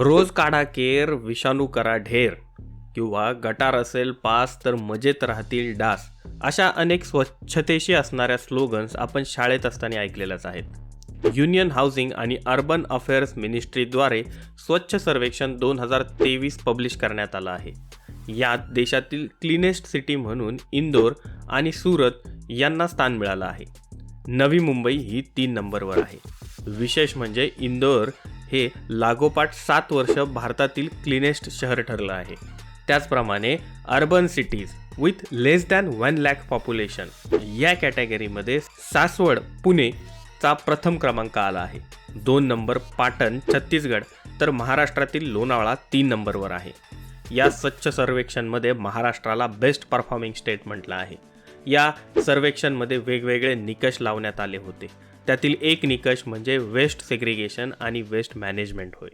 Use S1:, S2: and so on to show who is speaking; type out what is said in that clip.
S1: रोज काढा केर, विषाणू करा ढेर किंवा गटार असेल पास तर मजेत राहतील डास, अशा अनेक स्वच्छतेशी असणाऱ्या स्लोगन्स आपण शाळेत असताना ऐकलेल्याच आहेत. युनियन हाऊसिंग आणि अर्बन अफेअर्स मिनिस्ट्रीद्वारे स्वच्छ सर्वेक्षण 2023 पब्लिश करण्यात आलं आहे. यात देशातील क्लीनेस्ट सिटी म्हणून इंदोर आणि सुरत यांना स्थान मिळालं आहे. नवी मुंबई ही 3 नंबरवर आहे. विशेष म्हणजे इंदोर हे लागोपाठ 7 वर्ष भारतातील क्लीनेस्ट शहर ठरलं आहे. त्याचप्रमाणे urban cities with less than 1 lakh population या कॅटेगरीमध्ये सासवड पुणे चा प्रथम क्रमांक आला आहे. 2 नंबर पाटण छत्तीसगड तर महाराष्ट्रातील लोणावळा 3 नंबरवर आहे. या स्वच्छ सर्वेक्षणमध्ये महाराष्ट्राला बेस्ट परफॉर्मिंग स्टेट म्हटलं आहे. या सर्वेक्षणमध्ये वेगवेगळे निकष लावण्यात आले होते. त्यातील एक निकष म्हणजे वेस्ट सेग्रिगेशन आणि वेस्ट मॅनेजमेंट होय.